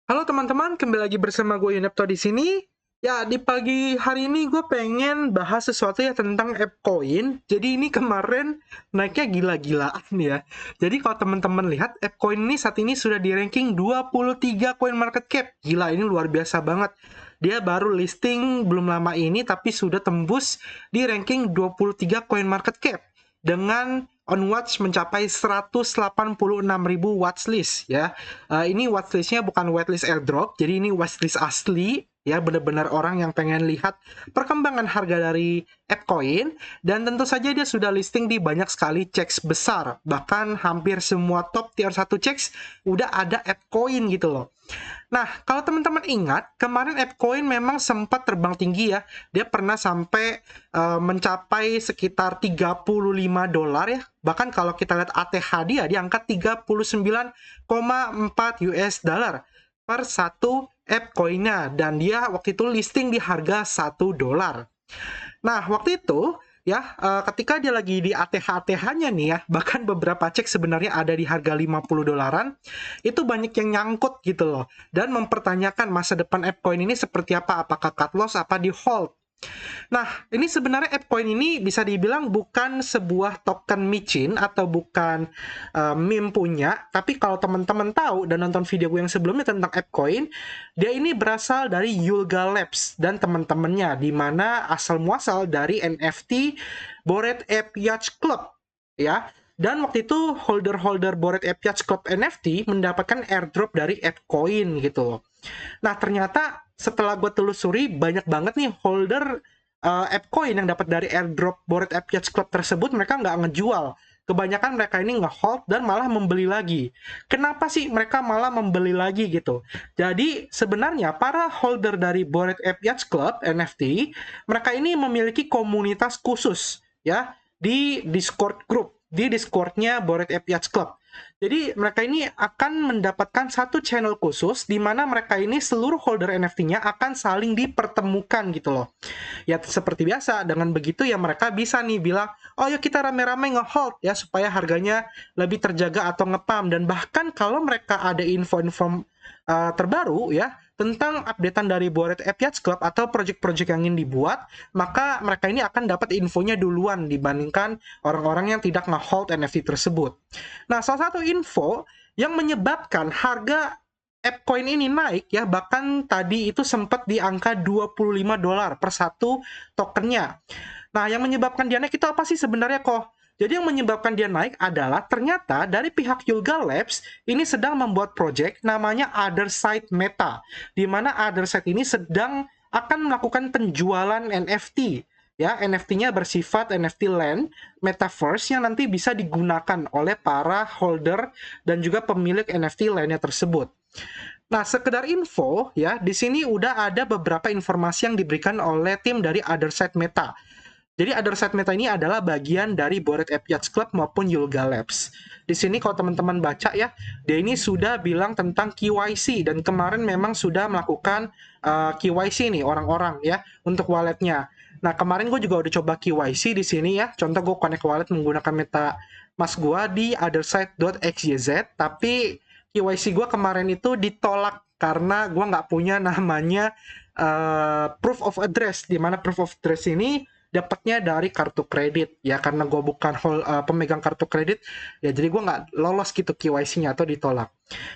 Halo teman-teman, kembali lagi bersama gue Yunepto di sini. Ya, di pagi hari ini gue pengen bahas sesuatu ya tentang AppCoin. Jadi ini kemarin naiknya gila-gilaan ya. Jadi kalau teman-teman lihat, AppCoin ini saat ini sudah di ranking 23 coin market cap. Gila, ini luar biasa banget. Dia baru listing belum lama ini tapi sudah tembus di ranking 23 coin market cap dengan on watch mencapai 186.000 watchlist ya. Ini watchlistnya bukan watchlist airdrop, jadi ini watchlist asli ya, benar-benar orang yang pengen lihat perkembangan harga dari AppCoin, dan tentu saja dia sudah listing di banyak sekali checks besar, bahkan hampir semua top tier 1 checks udah ada AppCoin gitu loh. Nah, kalau teman-teman ingat, kemarin AppCoin memang sempat terbang tinggi ya. Dia pernah sampai mencapai sekitar $35 ya. Bahkan kalau kita lihat ATH dia di angka 39,4 US dollar per satu AppCoin-nya, dan dia waktu itu listing di harga $1. Nah, waktu itu ya, ketika dia lagi di ATH-ATH-nya nih ya, bahkan beberapa cek sebenarnya ada di harga $50, itu banyak yang nyangkut gitu loh, dan mempertanyakan masa depan AppCoin ini seperti apa, apakah cut loss, apa di hold. Nah, ini sebenarnya AppCoin ini bisa dibilang bukan sebuah token micin atau bukan meme punya, tapi kalau teman-teman tahu dan nonton video gue yang sebelumnya tentang AppCoin, dia ini berasal dari Yuga Labs dan teman-temannya, di mana asal muasal dari NFT Bored Ape Yacht Club ya. Dan waktu itu holder-holder Bored Ape Yacht Club NFT mendapatkan airdrop dari AppCoin gitu loh. Nah, ternyata setelah gue telusuri, banyak banget nih holder AppCoin yang dapat dari airdrop Bored Ape Yacht Club tersebut, mereka nggak ngejual. Kebanyakan mereka ini nge-hold dan malah membeli lagi. Kenapa sih mereka malah membeli lagi gitu? Jadi sebenarnya para holder dari Bored Ape Yacht Club NFT, mereka ini memiliki komunitas khusus ya di Discord group, di Discordnya Bored Ape Yacht Club. Jadi mereka ini akan mendapatkan satu channel khusus di mana mereka ini seluruh holder NFT-nya akan saling dipertemukan gitu loh. Ya seperti biasa, dengan begitu ya mereka bisa nih bilang, oh ya kita rame-rame nge-hold ya supaya harganya lebih terjaga atau ngepam. Dan bahkan kalau mereka ada info-info terbaru ya tentang updatean dari Bored Ape Yacht Club atau project-project yang ingin dibuat, maka mereka ini akan dapat infonya duluan dibandingkan orang-orang yang tidak nge-hold NFT tersebut. Nah, salah satu info yang menyebabkan harga AppCoin ini naik ya, bahkan tadi itu sempat di angka $25 per satu tokennya. Nah, yang menyebabkan dia naik itu apa sih sebenarnya kok? Jadi yang menyebabkan dia naik adalah ternyata dari pihak Yuga Labs ini sedang membuat project namanya Other Side Meta, di mana Other Side ini sedang akan melakukan penjualan NFT. Ya, NFT-nya bersifat NFT land, metaverse yang nanti bisa digunakan oleh para holder dan juga pemilik NFT lainnya tersebut. Nah, sekedar info ya, di sini udah ada beberapa informasi yang diberikan oleh tim dari Other Side Meta. Jadi Other Side Meta ini adalah bagian dari Bored Ape Yacht Club maupun Yuga Labs. Di sini kalau teman-teman baca ya, dia ini sudah bilang tentang KYC dan kemarin memang sudah melakukan KYC nih orang-orang ya untuk walletnya. Nah, kemarin gue juga udah coba KYC di sini ya. Contoh gue connect wallet menggunakan Meta Mas gue di otherside.xyz, tapi KYC gue kemarin itu ditolak karena gue nggak punya namanya proof of address, di mana proof of address ini dapatnya dari kartu kredit ya, karena gue bukan pemegang kartu kredit ya, jadi gue nggak lolos gitu KYC-nya atau ditolak.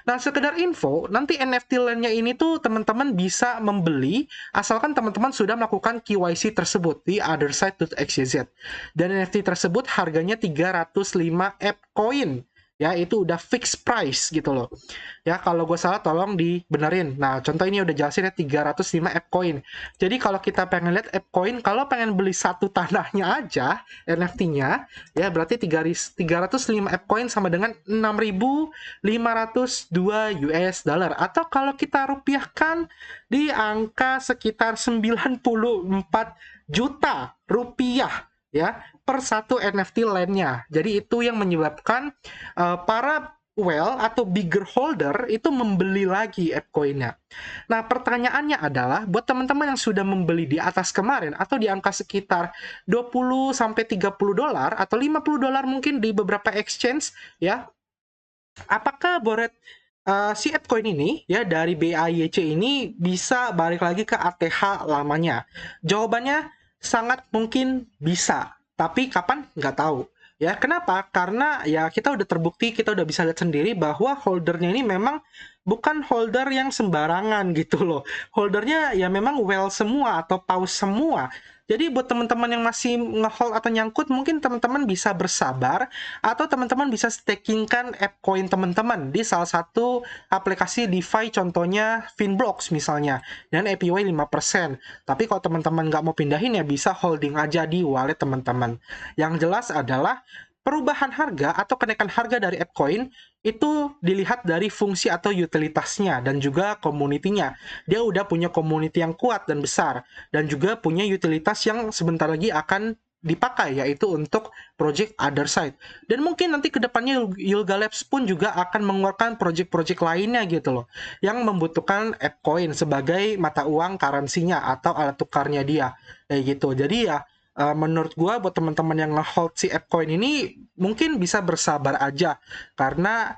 Nah, sekedar info, nanti NFT lainnya ini tuh teman-teman bisa membeli asalkan teman-teman sudah melakukan KYC tersebut di otherside.xyz, dan NFT tersebut harganya 305 app coin ya, itu udah fixed price gitu loh ya. Kalau gue salah tolong dibenerin. Nah, contoh ini udah jelasin ya, 305 app coin. Jadi kalau kita pengen lihat app coin, kalau pengen beli satu tanahnya aja NFT-nya ya, berarti 305 app coin sama dengan 6.502 US dollar, atau kalau kita rupiahkan di angka sekitar 94 juta rupiah ya per satu NFT lainnya. Jadi itu yang menyebabkan para whale atau bigger holder itu membeli lagi AppCoin-nya. Nah, pertanyaannya adalah buat teman-teman yang sudah membeli di atas kemarin atau di angka sekitar 20 sampai 30 dolar atau 50 dolar mungkin di beberapa exchange ya, apakah Bored si AppCoin ini ya dari BAYC ini bisa balik lagi ke ATH lamanya? Jawabannya sangat mungkin bisa, tapi kapan nggak tahu. Ya, kenapa? Karena ya kita udah terbukti, kita udah bisa lihat sendiri bahwa holdernya ini memang bukan holder yang sembarangan gitu loh. Holdernya ya memang well semua atau paus semua. Jadi buat teman-teman yang masih ngehold atau nyangkut, mungkin teman-teman bisa bersabar atau teman-teman bisa stakingkan AppCoin teman-teman di salah satu aplikasi DeFi, contohnya Finblocks misalnya, dan APY 5%. Tapi kalau teman-teman nggak mau pindahin ya bisa holding aja di wallet teman-teman. Yang jelas adalah perubahan harga atau kenaikan harga dari AppCoin itu dilihat dari fungsi atau utilitasnya dan juga community-nya. Dia udah punya community yang kuat dan besar dan juga punya utilitas yang sebentar lagi akan dipakai, yaitu untuk project Otherside. Dan mungkin nanti kedepannya Yuga Labs pun juga akan mengeluarkan project-project lainnya gitu loh, yang membutuhkan AppCoin sebagai mata uang currency-nya atau alat tukarnya dia, kayak gitu. Jadi ya menurut gua buat teman-teman yang nge-hold si AppCoin ini mungkin bisa bersabar aja, karena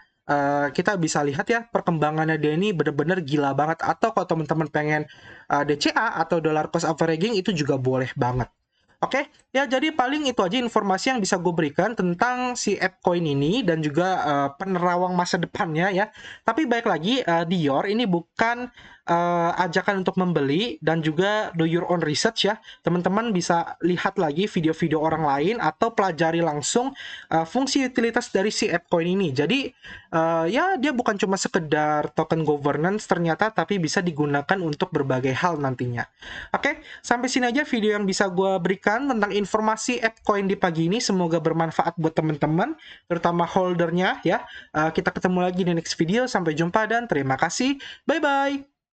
kita bisa lihat ya perkembangannya dia ini bener-bener gila banget. Atau kalau teman-teman pengen DCA atau dollar cost averaging itu juga boleh banget. Oke, ya jadi paling itu aja informasi yang bisa gue berikan tentang si AppCoin ini dan juga penerawang masa depannya ya. Tapi baik lagi, Dior ini bukan ajakan untuk membeli dan juga do your own research ya. Teman-teman bisa lihat lagi video-video orang lain atau pelajari langsung fungsi utilitas dari si AppCoin ini. Jadi ya dia bukan cuma sekedar token governance ternyata, tapi bisa digunakan untuk berbagai hal nantinya. Oke, sampai sini aja video yang bisa gue berikan tentang informasi AppCoin di pagi ini. Semoga bermanfaat buat teman-teman, terutama holdernya ya. Kita ketemu lagi di next video. Sampai jumpa dan terima kasih. Bye-bye.